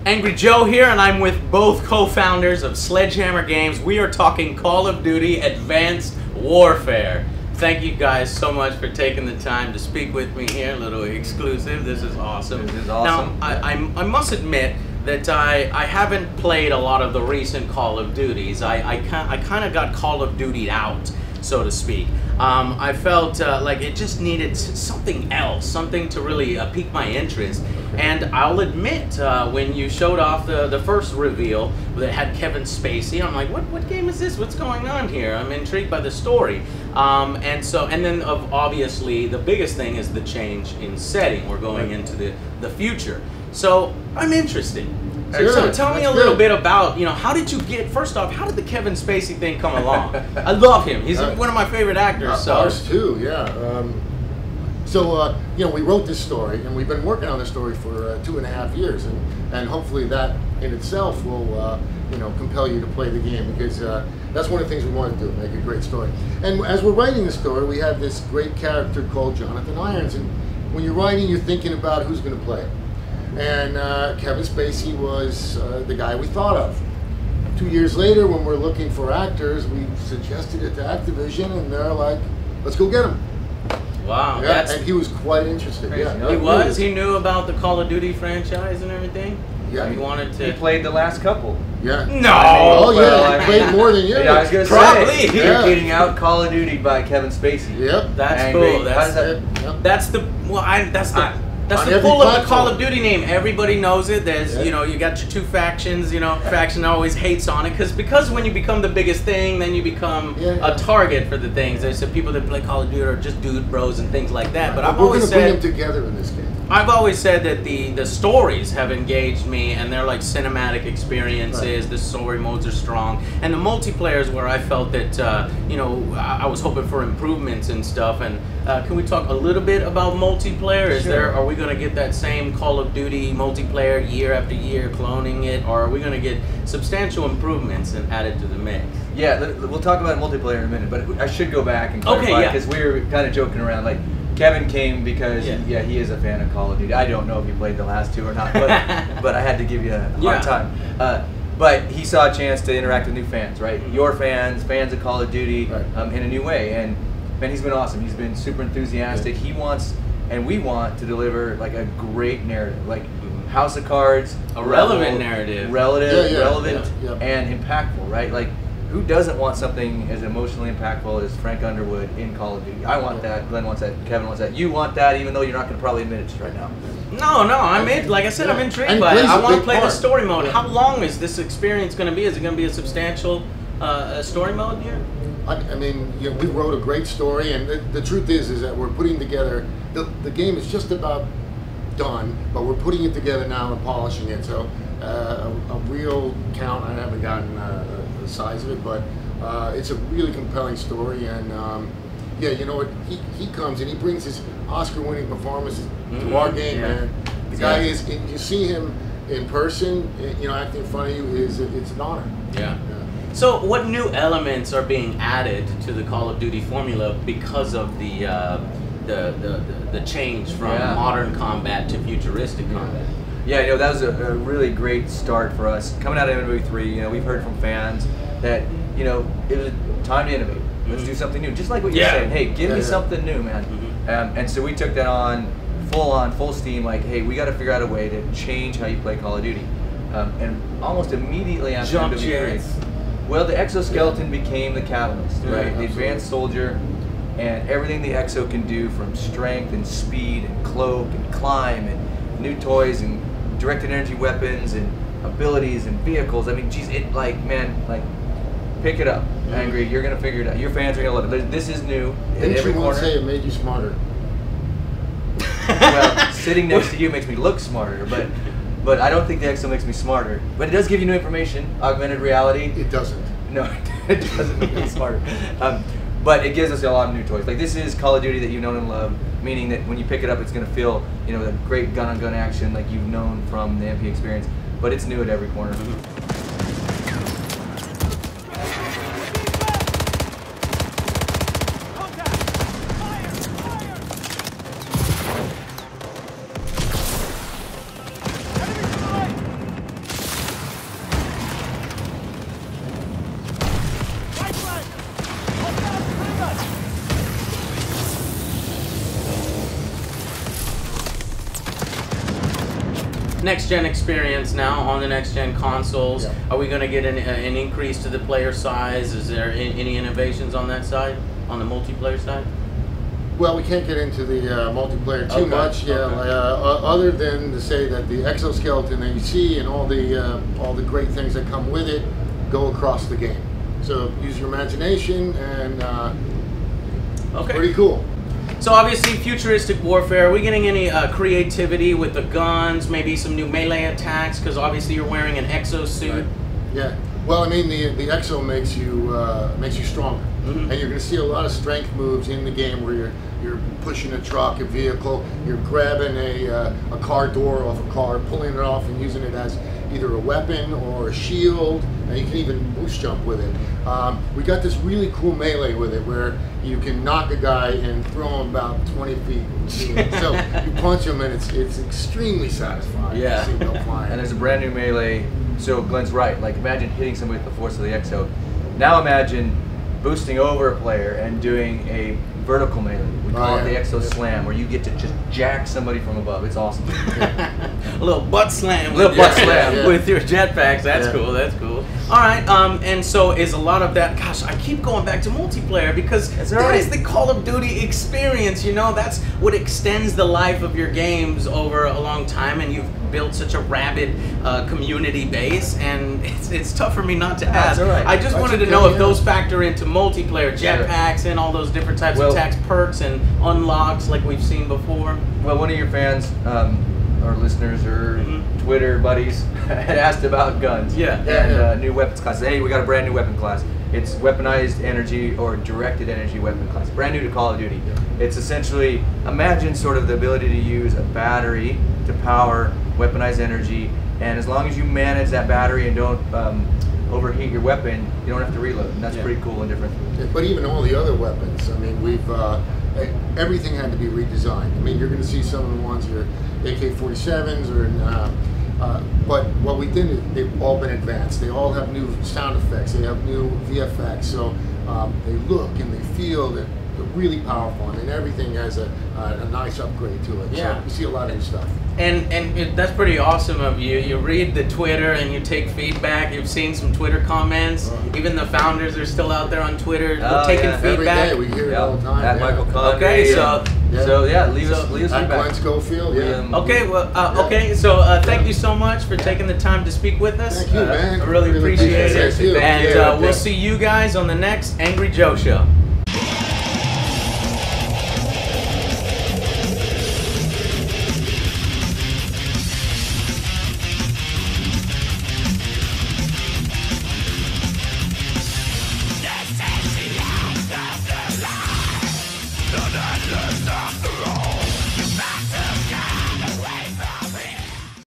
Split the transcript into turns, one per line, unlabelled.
AngryJoe here, and I'm with both co-founders of SledgeHammer Games. We are talking Call of Duty Advanced Warfare. Thank you guys so much for taking the time to speak with me here. A little exclusive. This is awesome.
This is awesome.
Now, I must admit that I haven't played a lot of the recent Call of Duties. I kind of got Call of Duty'd out, so to speak. I felt like it just needed something else, something to really pique my interest. And I'll admit, when you showed off the first reveal that had Kevin Spacey, I'm like, what game is this? What's going on here? I'm intrigued by the story. And then obviously the biggest thing is the change in setting. We're going into the future. So I'm interested. So tell me a little bit about, how did you get, first off, how did the Kevin Spacey thing come along? I love him. He's one of my favorite actors.
Ours too, yeah. We wrote this story, and we've been working on this story for 2.5 years, and hopefully that in itself will, compel you to play the game, because that's one of the things we want to do, make a great story. And as we're writing the story, we have this great character called Jonathan Irons, and when you're writing, you're thinking about who's going to play it. And Kevin Spacey was the guy we thought of. 2 years later, when we're looking for actors, we suggested it to Activision, and they're like, let's go get him.
Wow.
Yeah, and he was quite interested. Yeah,
he was? He knew about the Call of Duty franchise and everything?
Yeah.
He wanted to...
He played the last couple.
Yeah.
No!
Oh, yeah, he played more than you.
Yeah, I was going to say, you're getting out Call of Duty by Kevin Spacey.
Yep.
That's cool. That's the pull of the Call of Duty name. Everybody knows it. There's, you got your two factions. Faction always hates on it because when you become the biggest thing, then you become a target for the things. There's some people that play Call of Duty are just dude bros and things like that. But I've always said,
we're going to bring them together in this game. I've
always said that the stories have engaged me, and they're like cinematic experiences. The story modes are strong, and the multiplayer is where I felt that I was hoping for improvements and stuff. And can we talk a little bit about multiplayer? Are we going to get that same Call of Duty multiplayer year after year, cloning it, or are we going to get substantial improvements and added to the mix?
Yeah, we'll talk about multiplayer in a minute, but I should go back and clarify, because we were kind of joking around. Like, Kevin came because he is a fan of Call of Duty. I don't know if he played the last two or not, but I had to give you a hard time. But he saw a chance to interact with new fans, right? Your fans of Call of Duty, in a new way. And man, he's been awesome. He's been super enthusiastic. He wants, and we want to deliver like a great narrative, like House of Cards,
a relevant narrative,
relevant and impactful, right? Like, who doesn't want something as emotionally impactful as Frank Underwood in Call of Duty? I want that. Glenn wants that. Kevin wants that. You want that, even though you're not going to probably admit it just right now.
No, I'm in. Like I said, I'm intrigued by it. I want to play the story mode. How long is this experience going to be? Is it going to be a substantial story mode here?
I mean, we wrote a great story, and the truth is that we're putting together. The game is just about done, but we're putting it together now and polishing it. So a real count, I haven't gotten the size of it, but it's a really compelling story. And you know what? He comes and he brings his Oscar-winning performances to our game, man. The guy is. You see him in person, acting in front of you. It's an honor.
Yeah. So, what new elements are being added to the Call of Duty formula because of the change from modern combat to futuristic combat?
Yeah, that was a really great start for us. Coming out of MW3, we've heard from fans that, it was time to innovate. Let's do something new. Just like what you're saying. Hey, give me something new, man. And so we took that on, full steam, like, hey, we got to figure out a way to change how you play Call of Duty. And almost immediately after MW3, well, the exoskeleton became the catalyst, right? The advanced soldier and everything the exo can do, from strength and speed and cloak and climb and new toys and directed energy weapons and abilities and vehicles. I mean, geez, pick it up, Angry. You're gonna figure it out. Your fans are gonna love it. This is new.
Didn't you want to say it made you smarter?
Well, sitting next to you makes me look smarter, but I don't think the exo makes me smarter. But it does give you new information, augmented reality.
It doesn't.
No, it doesn't make me smarter. But it gives us a lot of new toys. Like, this is Call of Duty that you've known and loved, meaning that when you pick it up, it's going to feel, the great gun-on-gun action like you've known from the MP experience. But it's new at every corner.
next gen experience now on the next gen consoles.
Yeah.
Are we going to get an increase to the player size? Is there any innovations on that side, on the multiplayer side?
Well, we can't get into the multiplayer too much, other than to say that the exoskeleton that you see and all the great things that come with it go across the game. So use your imagination, and pretty cool.
So obviously, Futuristic Warfare. Are we getting any creativity with the guns? Maybe some new melee attacks? Because obviously you're wearing an exosuit.
Right. Yeah. Well, I mean, the exo makes you stronger, and you're going to see a lot of strength moves in the game where you're pushing a truck, a vehicle, you're grabbing a car door off a car, pulling it off, and using it as either a weapon or a shield, and you can even boost jump with it. We got this really cool melee with it where you can knock a guy and throw him about 20 feet. So you punch him, and it's extremely satisfying.
Yeah.
To see them flying.
And there's a brand new melee. So Glenn's right. Like, imagine hitting somebody with the force of the exo. Now imagine boosting over a player and doing a vertical melee. We call it the exo slam, where you get to just jack somebody from above. It's awesome.
A little butt slam.
Slam
with your jetpacks. That's cool. That's cool. All right. And so is a lot of that. Gosh, I keep going back to multiplayer because that is the Call of Duty experience. You know, that's what extends the life of your games over a long time, and you've built such a rabid community base, and it's tough for me not to ask. I just wanted to know if those factor into multiplayer, jetpacks and all those different types of attacks, perks and unlocks like we've seen before.
Well, one of your fans, or listeners, or Twitter buddies had asked about guns. And new weapons classes. Hey, we got a brand new weapon class. It's weaponized energy or directed energy weapon class. Brand new to Call of Duty. It's essentially, imagine sort of the ability to use a battery to power weaponized energy, and as long as you manage that battery and don't overheat your weapon, you don't have to reload, and that's pretty cool and different.
But even all the other weapons, I mean, we've everything had to be redesigned. I mean, you're going to see some of the ones your AK-47s but what we did is they've all been advanced. They all have new sound effects. They have new VFX. So they look and they feel that they're really powerful, and everything has a nice upgrade to it. So you see a lot of new stuff.
And that's pretty awesome of you. You read the Twitter and you take feedback. You've seen some Twitter comments. Even the founders are still out there on Twitter taking feedback.
Every day we hear it all the time.
At Michael Conn.
Okay,
leave us feedback.
Glenn Schofield.
Okay, well, so thank you so much for taking the time to speak with us.
Thank you, man.
I really appreciate it.
Thank you.
And we'll see you guys on the next Angry Joe Show.